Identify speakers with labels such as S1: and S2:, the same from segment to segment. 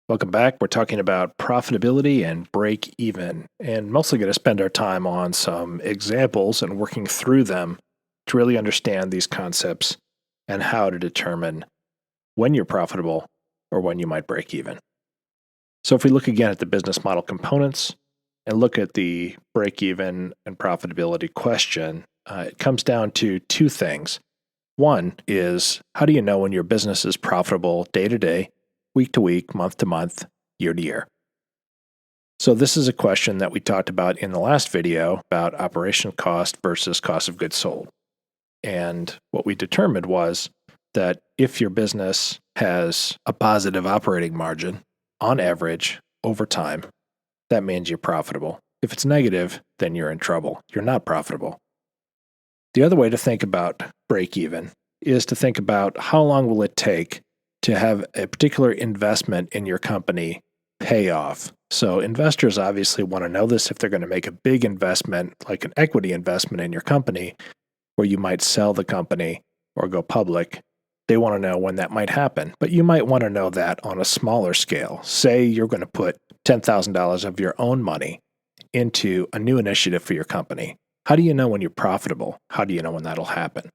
S1: Welcome back. We're talking about profitability and break even, and mostly going to spend our time on some examples and working through them to really understand these concepts and how to determine when you're profitable or when you might break even. So, if we look again at the business model components and look at the break even and profitability question, it comes down to two things. One is, how do you know when your business is profitable day to day, week to week, month to month, year to year? So this is a question that we talked about in the last video about operational cost versus cost of goods sold. And what we determined was that if your business has a positive operating margin on average over time, that means you're profitable. If it's negative, then you're in trouble. You're not profitable. The other way to think about break even is to think about how long will it take to have a particular investment in your company pay off. So investors obviously want to know this if they're going to make a big investment, like an equity investment in your company, where you might sell the company or go public. They want to know when that might happen. But you might want to know that on a smaller scale. Say you're going to put $10,000 of your own money into a new initiative for your company. How do you know when you're profitable? How do you know when that'll happen?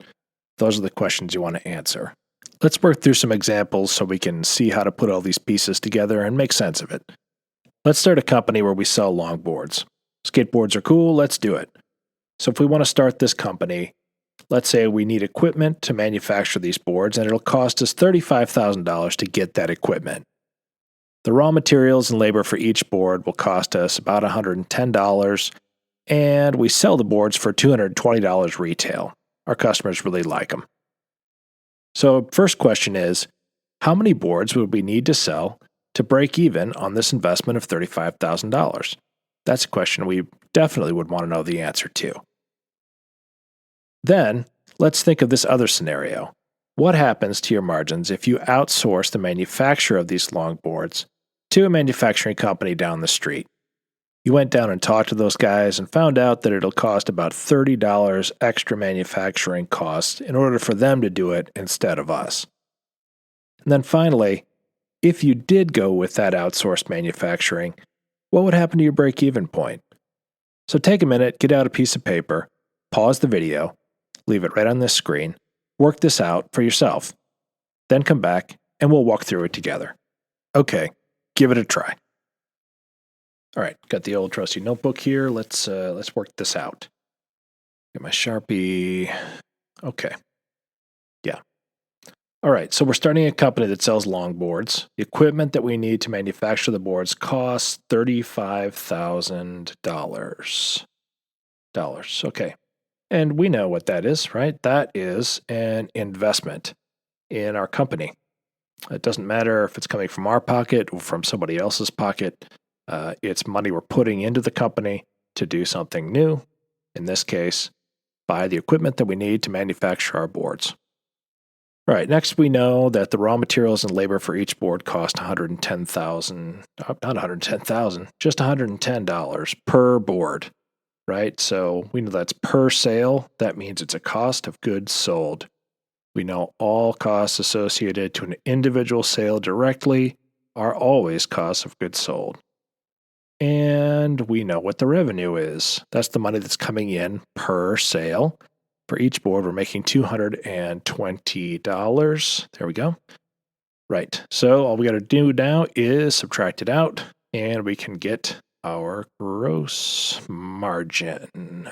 S1: Those are the questions you want to answer. Let's work through some examples so we can see how to put all these pieces together and make sense of it. Let's start a company where we sell longboards. Skateboards are cool, let's do it. So if we want to start this company, let's say we need equipment to manufacture these boards, and it'll cost us $35,000 to get that equipment. The raw materials and labor for each board will cost us about $110, and we sell the boards for $220 retail. Our customers really like them. So first question is, how many boards would we need to sell to break even on this investment of $35,000? That's a question we definitely would want to know the answer to. Then, let's think of this other scenario. What happens to your margins if you outsource the manufacture of these longboards to a manufacturing company down the street? You went down and talked to those guys and found out that it'll cost about $30 extra manufacturing costs in order for them to do it instead of us. And then finally, if you did go with that outsourced manufacturing, what would happen to your break-even point? So take a minute, get out a piece of paper, pause the video, leave it right on this screen, work this out for yourself. Then come back and we'll walk through it together. Okay, give it a try. All right, got the old trusty notebook here. Let's work this out. Get my Sharpie. Okay. Yeah. All right, so we're starting a company that sells longboards. The equipment that we need to manufacture the boards costs $35,000. Okay. And we know what that is, right? That is an investment in our company. It doesn't matter if it's coming from our pocket or from somebody else's pocket. It's money we're putting into the company to do something new. In this case, buy the equipment that we need to manufacture our boards. All right, next we know that the raw materials and labor for each board cost $110,000, not $110,000, just $110 per board, right? So we know that's per sale. That means it's a cost of goods sold. We know all costs associated to an individual sale directly are always costs of goods sold. And we know what the revenue is. That's the money that's coming in per sale. For each board, we're making $220. There we go. Right. So all we got to do now is subtract it out, and we can get our gross margin.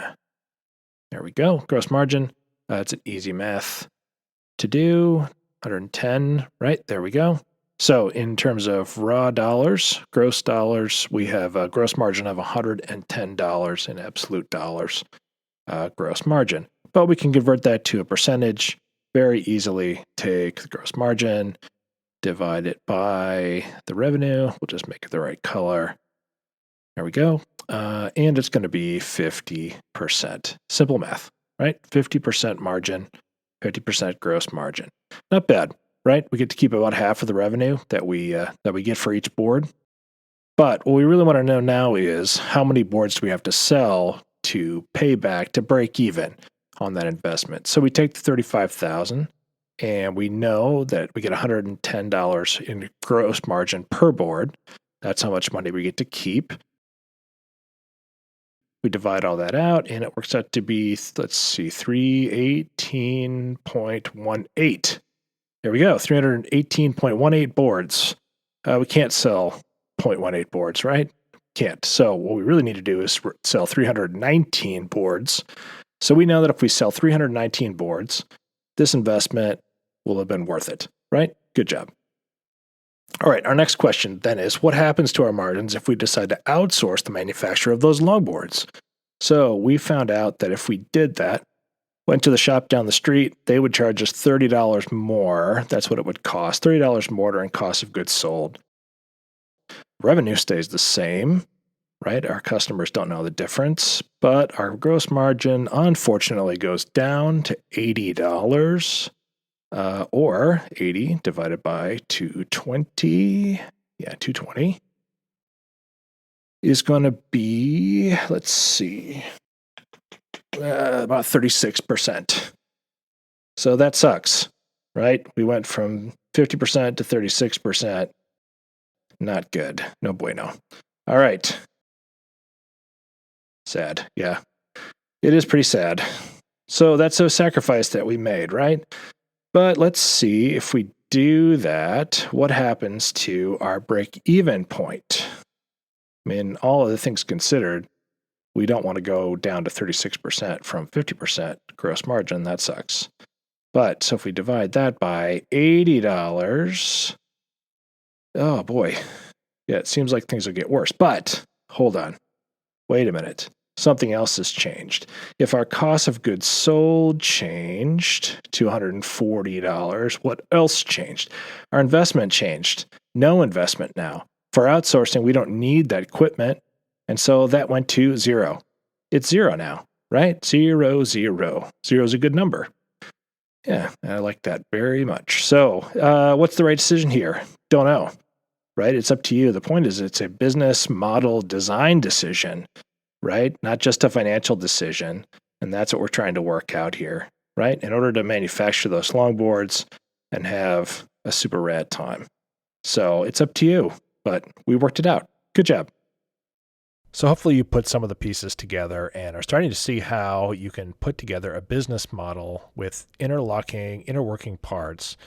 S1: There we go. Gross margin. It's an easy math to do. 110. Right. There we go. So in terms of raw dollars, gross dollars, we have a gross margin of $110 in absolute dollars gross margin. But we can convert that to a percentage very easily. Take the gross margin, divide it by the revenue. We'll just make it the right color. There we go. And it's going to be 50%. Simple math, right? 50% margin, 50% gross margin. Not bad. Right? We get to keep about half of the revenue that we get for each board. But what we really want to know now is how many boards do we have to sell to pay back to break even on that investment. So we take the $35,000 And we know that we get $110 in gross margin per board. That's how much money we get to keep. We divide all that out, and it works out to be, let's see, 318.18. There we go, 318.18 boards. We can't sell 0.18 boards, right? Can't. So what we really need to do is sell 319 boards. So we know that if we sell 319 boards, this investment will have been worth it, right? Good job. All right, our next question then is, what happens to our margins if we decide to outsource the manufacture of those longboards? So we found out that if we did that, went to the shop down the street, they would charge us $30 more. That's what it would cost, $30 more in cost of goods sold. Revenue stays the same, right? Our customers don't know the difference, but our gross margin unfortunately goes down to $80. Or 80 divided by 220, 220 is going to be, let's see, about 36%. So that sucks, right? We went from 50% to 36%. Not good. No bueno. All right. Sad. Yeah. It is pretty sad. So that's a sacrifice that we made, right? But let's see if we do that, what happens to our break-even point? I mean, all other things considered, we don't want to go down to 36% from 50% gross margin. That sucks. But so if we divide that by $80, oh boy. Yeah, it seems like things will get worse. But hold on. Wait a minute. Something else has changed. If our cost of goods sold changed to $140, what else changed? Our investment changed. No investment now. For outsourcing, we don't need that equipment. And so that went to zero. It's zero now, right? 0, 0. Zero is a good number. Yeah, I like that very much. So what's the right decision here? Don't know, right? It's up to you. The point is it's a business model design decision, right? Not just a financial decision. And that's what we're trying to work out here, right? In order to manufacture those longboards and have a super rad time. So it's up to you, but we worked it out. Good job. So hopefully you put some of the pieces together and are starting to see how you can put together a business model with interlocking, interworking parts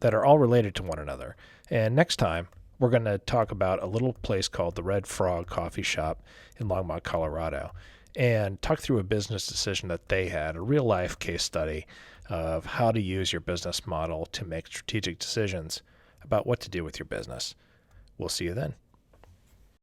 S1: that are all related to one another. And next time, we're going to talk about a little place called the Red Frog Coffee Shop in Longmont, Colorado, and talk through a business decision that they had, a real life case study of how to use your business model to make strategic decisions about what to do with your business. We'll see you then.